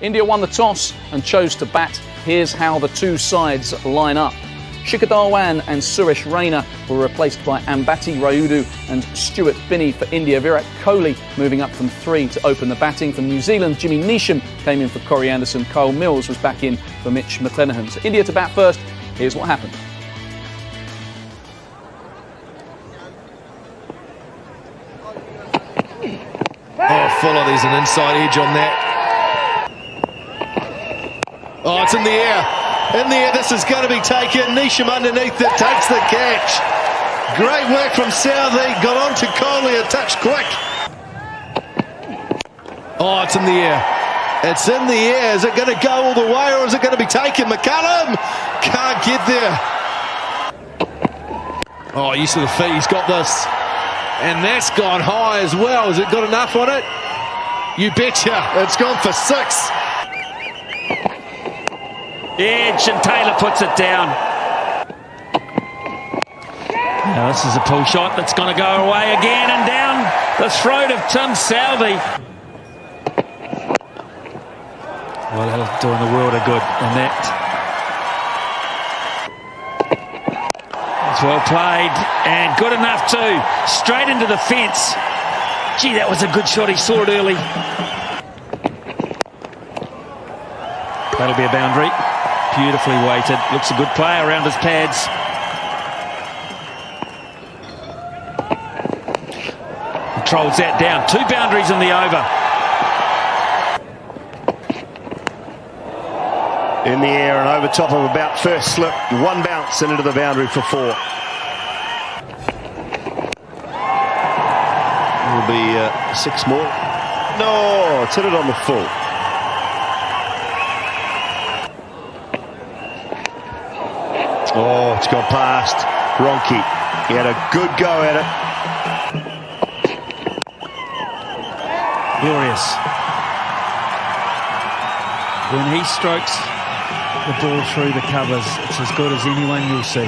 India won the toss and chose to bat. Here's how the two sides line up. Shikhar Dhawan and Suresh Raina were replaced by Ambati Rayudu and Stuart Binney for India. Virat Kohli moving up from 3 to open the batting. From New Zealand, Jimmy Neesham came in for Corey Anderson. Kyle Mills was back in for Mitch McClenaghan. So India to bat first. Here's what happened. Oh, Fuller, there's an inside edge on that. Oh, it's in the air. In the air, this is going to be taken. Neesham underneath it, takes the catch. Great work from Southey. Got on to Kohli, a touch quick. Oh, it's in the air. It's in the air. Is it going to go all the way or is it going to be taken? McCullum can't get there. Oh, use of the feet. He's got this. And that's gone high as well. Has it got enough on it? You betcha. It's gone for 6. Edge and Taylor puts it down. Now this is a pull shot that's going to go away again and down the throat of Tim Southey. Well, that'll do in the world of good on that. It's well played and good enough too. Straight into the fence. Gee, that was a good shot. He saw it early. That'll be a boundary. Beautifully weighted. Looks a good play around his pads. Controls that down. 2 boundaries in the over. In the air and over top of about first slip. 1 bounce and into the boundary for 4. Will be 6 more. No, it's hit it on the full. Oh, it's gone past Ronke. He had a good go at it. Glorious. When he strokes the ball through the covers, it's as good as anyone you'll see.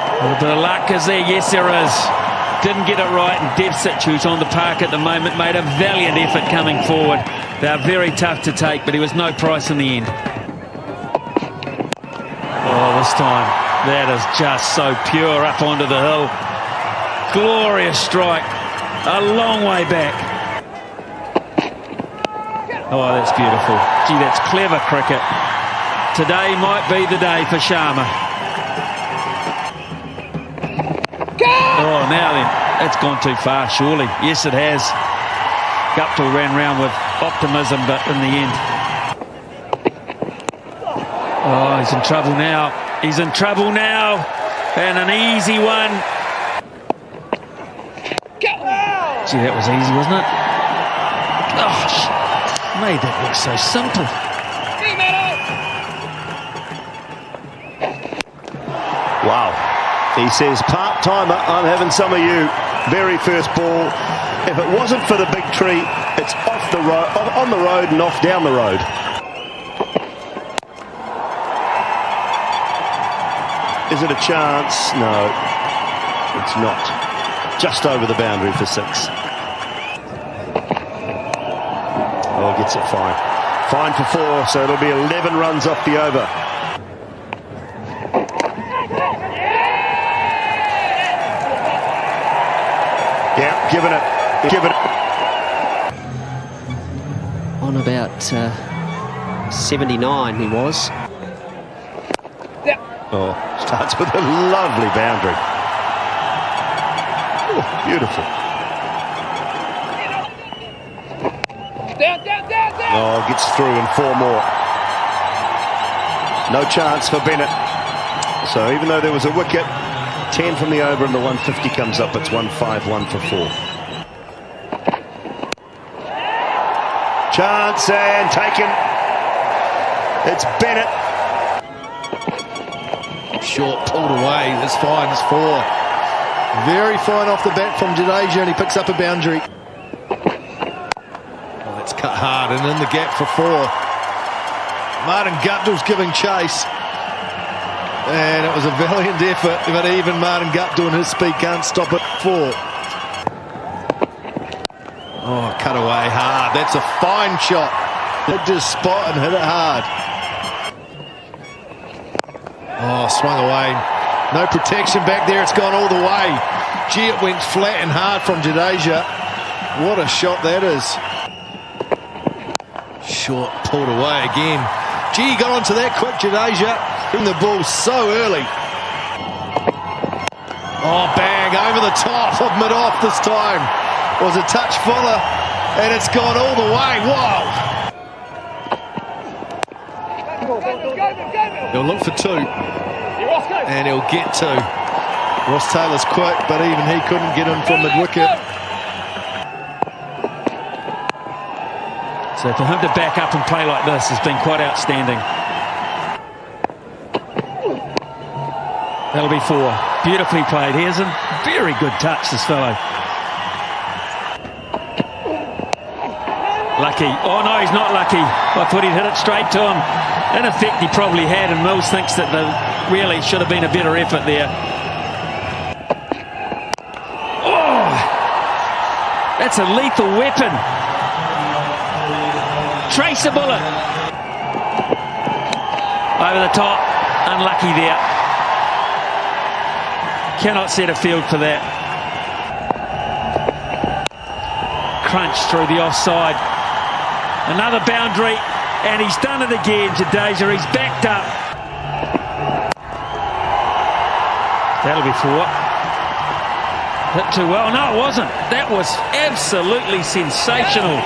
A little bit of luck is there? Yes, there is. Didn't get it right in depth situ on the park at the moment. Made a valiant effort coming forward. They're very tough to take, but he was no price in the end. Oh, this time, that is just so pure up onto the hill. Glorious strike. A long way back. Oh, that's beautiful. Gee, that's clever cricket. Today might be the day for Sharma. Oh, now then, it's gone too far, surely. Yes, it has. Guptill ran round with optimism, but in the end. Oh, he's in trouble now. He's in trouble now. And an easy one. Gee, that was easy, wasn't it? Gosh, made that look so simple. Wow. He says, part-timer, I'm having some of you. Very first ball. If it wasn't for the big tree, it's off the road, on the road and off down the road. Is it a chance? No, it's not. Just over the boundary for 6. Oh, gets it fine. Fine for 4, so it'll be 11 runs off the over. Yeah, giving it. On about 79 he was. Oh, starts with a lovely boundary. Oh, beautiful. Oh, gets through in 4 more. No chance for Bennett. So even though there was a wicket, 10 from the over and the 150 comes up. It's 151 for 4. Chance and taken. It's Bennett. Short, pulled away. That's fine. It's 4. Very fine off the bat from Jadeja, and he picks up a boundary. Oh, that's cut hard and in the gap for 4. Martin Guptill's giving chase. And it was a valiant effort, but even Martin Guptill and his speed can't stop it. 4. Oh, cut away hard. That's a fine shot. Hit his spot and hit it hard. Oh, swung away. No protection back there. It's gone all the way. Gee, it went flat and hard from Jadeja. What a shot that is. Short, pulled away again. Gee, got onto that quick, Jadeja. In the ball so early. Oh, bang, over the top of mid-off this time. Was a touch fuller, and it's gone all the way. Wow. He'll look for two, and he'll get two. Ross Taylor's quick, but even he couldn't get in from mid-wicket. So for him to back up and play like this has been quite outstanding. That'll be four. Beautifully played. Here's a very good touch, this fellow. Lucky. Oh no, he's not lucky. I thought he'd hit it straight to him. In effect, he probably had, and Mills thinks that there really should have been a better effort there. Oh! That's a lethal weapon. Trace a bullet. Over the top. Unlucky there. Cannot set a field for that. Crunch through the offside. Another boundary, and he's done it again, Jadeja. He's backed up. That'll be four. Hit too well. No, it wasn't. That was absolutely sensational.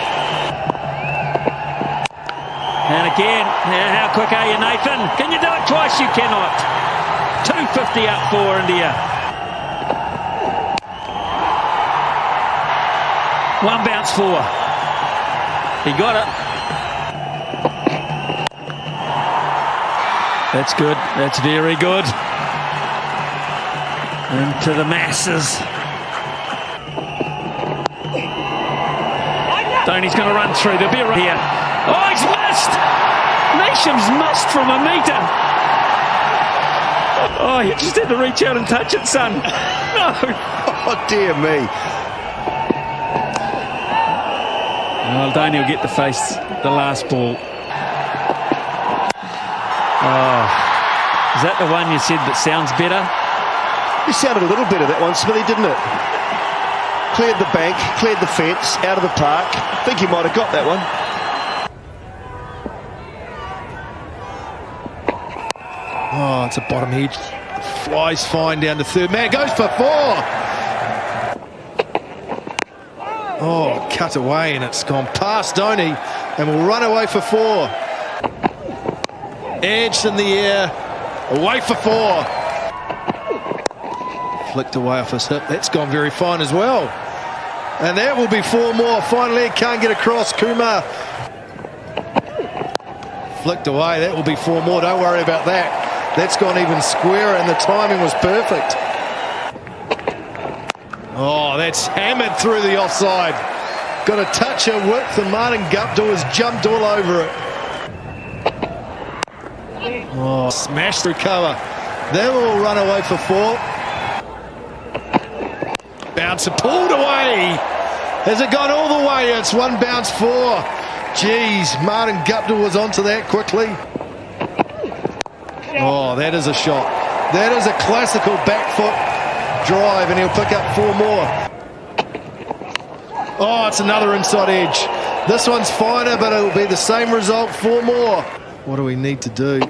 And again, how quick are you, Nathan? Can you do it twice? You cannot. 250 up for India. One bounce four. He got it. That's good. That's very good. Into the masses. Dhoni's going to run through. There'll be a run here. Oh, he's missed! Neesham's missed from a metre. Oh, you just had to reach out and touch it, son. No. Oh, dear me. Well, Dhoni will get to face the last ball. Oh, is that the one you said that sounds better? It sounded a little better, that one, Smithy, didn't it? Cleared the bank, cleared the fence, out of the park. I think he might have got that one. Oh, it's a bottom edge. Flies fine down to third. Man, goes for four. Oh, cut away, and it's gone past Dhoni, and will run away for four. Edged in the air, away for four. Flicked away off his hip. That's gone very fine as well. And that will be four more. Finally, can't get across. Kumar flicked away. That will be four more. Don't worry about that. That's gone even squarer, and the timing was perfect. Oh, that's hammered through the offside. Got a touch of width, and Martin Guptill has jumped all over it. Oh, smashed through cover. That will run away for four. Bouncer pulled away. Has it gone all the way? It's one bounce four. Geez, Martin Guptill was onto that quickly. Oh, that is a shot. That is a classical back foot drive, and he'll pick up four more. Oh, it's another inside edge. This one's finer, but it'll be the same result. Four more. What do we need to do?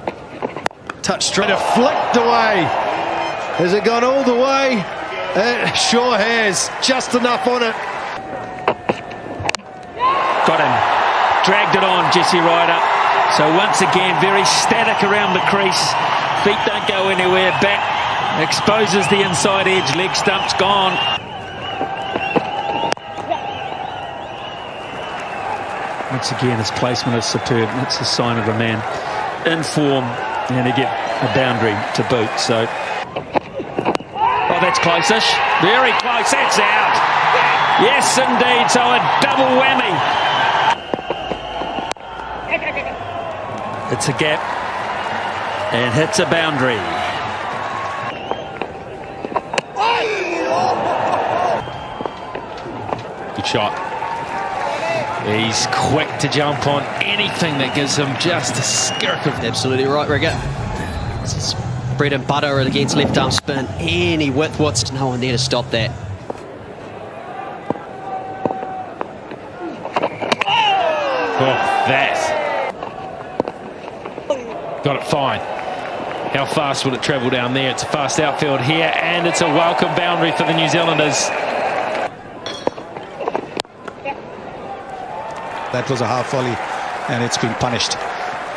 Touch straight, flicked away. Has it gone all the way? It sure has. Just enough on it. Got him. Dragged it on, Jesse Ryder. So once again, very static around the crease. Feet don't go anywhere. Back exposes the inside edge. Leg stump's gone. Once again, his placement is superb. It's a sign of a man in form, and he get a boundary to boot. So, oh, that's close-ish. Very close. That's out. Yes, indeed. So a double whammy. It's a gap and hits a boundary. Good shot. He's quick to jump on anything that gives him just a skirk of... Absolutely right, Rigger. This is bread and butter against left arm spin. Any width, what's no one there to stop that. Oh, that. Got it fine. How fast will it travel down there? It's a fast outfield here, and it's a welcome boundary for the New Zealanders. That was a half volley, and it's been punished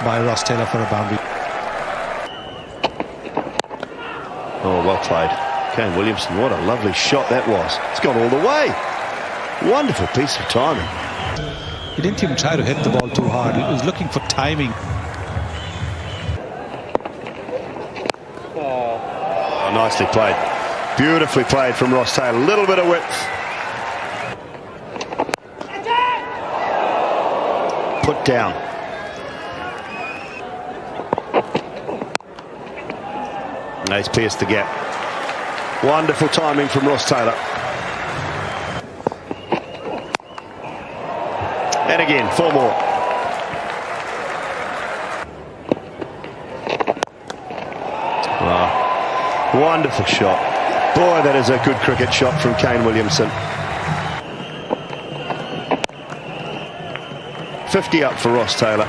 by Ross Taylor for a boundary. Oh, well played. Kane Williamson, what a lovely shot that was. It's gone all the way. Wonderful piece of timing. He didn't even try to hit the ball too hard. He was looking for timing. Oh, nicely played. Beautifully played from Ross Taylor. A little bit of width. Put down. And he's pierced the gap. Wonderful timing from Ross Taylor. And again, 4 more. Wow. Wonderful shot. Boy, that is a good cricket shot from Kane Williamson. 50 up for Ross Taylor.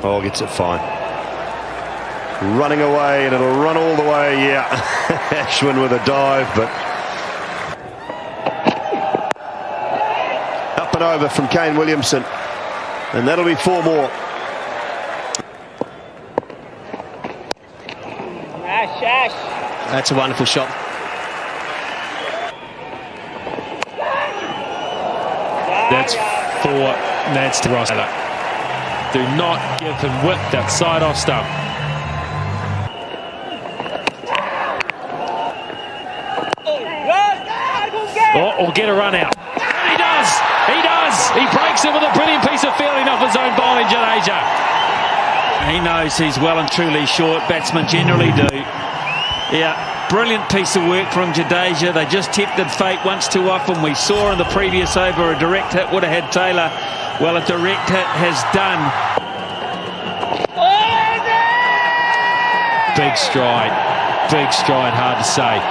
Oh, gets it fine. Running away, and it'll run all the way, yeah. Ashwin with a dive, but... up and over from Kane Williamson. And that'll be 4 more. That's a wonderful shot. That's 4. That's to Ross Taylor. Do not give him width that side off stump. Or get a run out. And he does! He does! He breaks it with a brilliant piece of fielding off his own bowling, Jadeja. He knows he's well and truly short. Batsmen generally do. Yeah, brilliant piece of work from Jadeja. They just tempted fate once too often. We saw in the previous over a direct hit would have had Taylor. Well, a direct hit has done. Big stride, hard to say.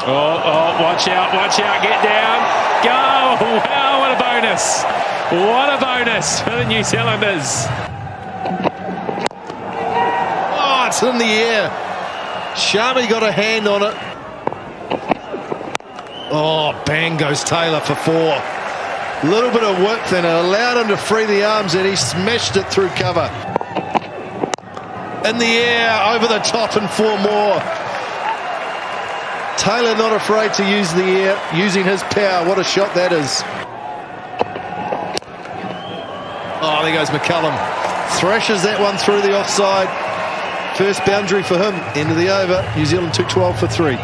Oh, watch out, get down, go, wow, what a bonus. What a bonus for the New Zealanders. Oh, it's in the air. Sharmy got a hand on it. Oh, bang goes Taylor for 4. Little bit of width and it allowed him to free the arms, and he smashed it through cover. In the air, over the top, and 4 more. Taylor not afraid to use the air, using his power. What a shot that is. Oh, there goes McCullum. Thrashes that one through the offside. First boundary for him. End of the over. New Zealand 212 for 3.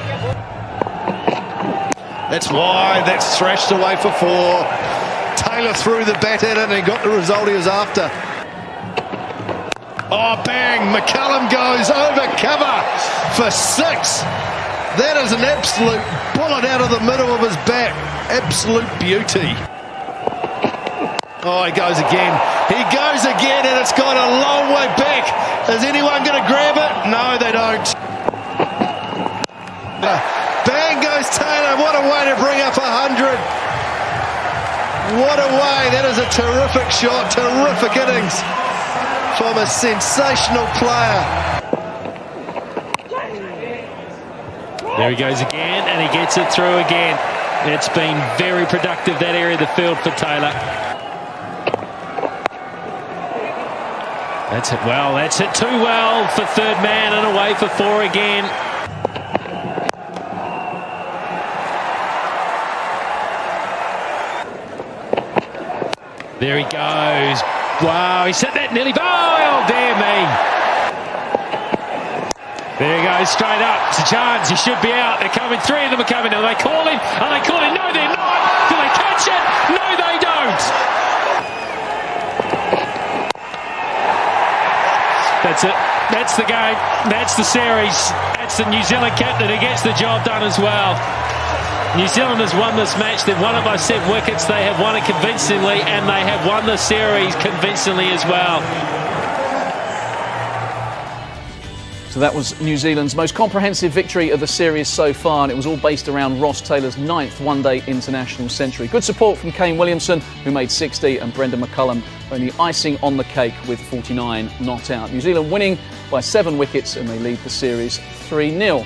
That's wide. That's thrashed away for 4. Taylor threw the bat at it and got the result he was after. Oh, bang. McCullum goes over cover for 6. That is an absolute bullet out of the middle of his bat. Absolute beauty. Oh, he goes again. He goes again, and it's gone a long way back. Is anyone going to grab it? No, they don't. Bang goes Taylor. What a way to bring up 100. What a way. That is a terrific shot. Terrific innings from a sensational player. There he goes again, and he gets it through again. It's been very productive, that area of the field for Taylor. That's it well, that's it too well for third man, and away for 4 again. There he goes. Wow, he set that nearly. Oh, dear me. There he goes, straight up. It's a chance. He should be out. They're coming. 3 of them are coming. Are they calling? Are they calling? No, they're not. Do they catch it? No, they don't. That's it. That's the game. That's the series. That's the New Zealand captain who gets the job done as well. New Zealand has won this match. They've won it by 7 wickets. They have won it convincingly, and they have won the series convincingly as well. So that was New Zealand's most comprehensive victory of the series so far, and it was all based around Ross Taylor's 9th one-day international century. Good support from Kane Williamson, who made 60, and Brendan McCullum only icing on the cake with 49 not out. New Zealand winning by 7 wickets, and they lead the series 3-0.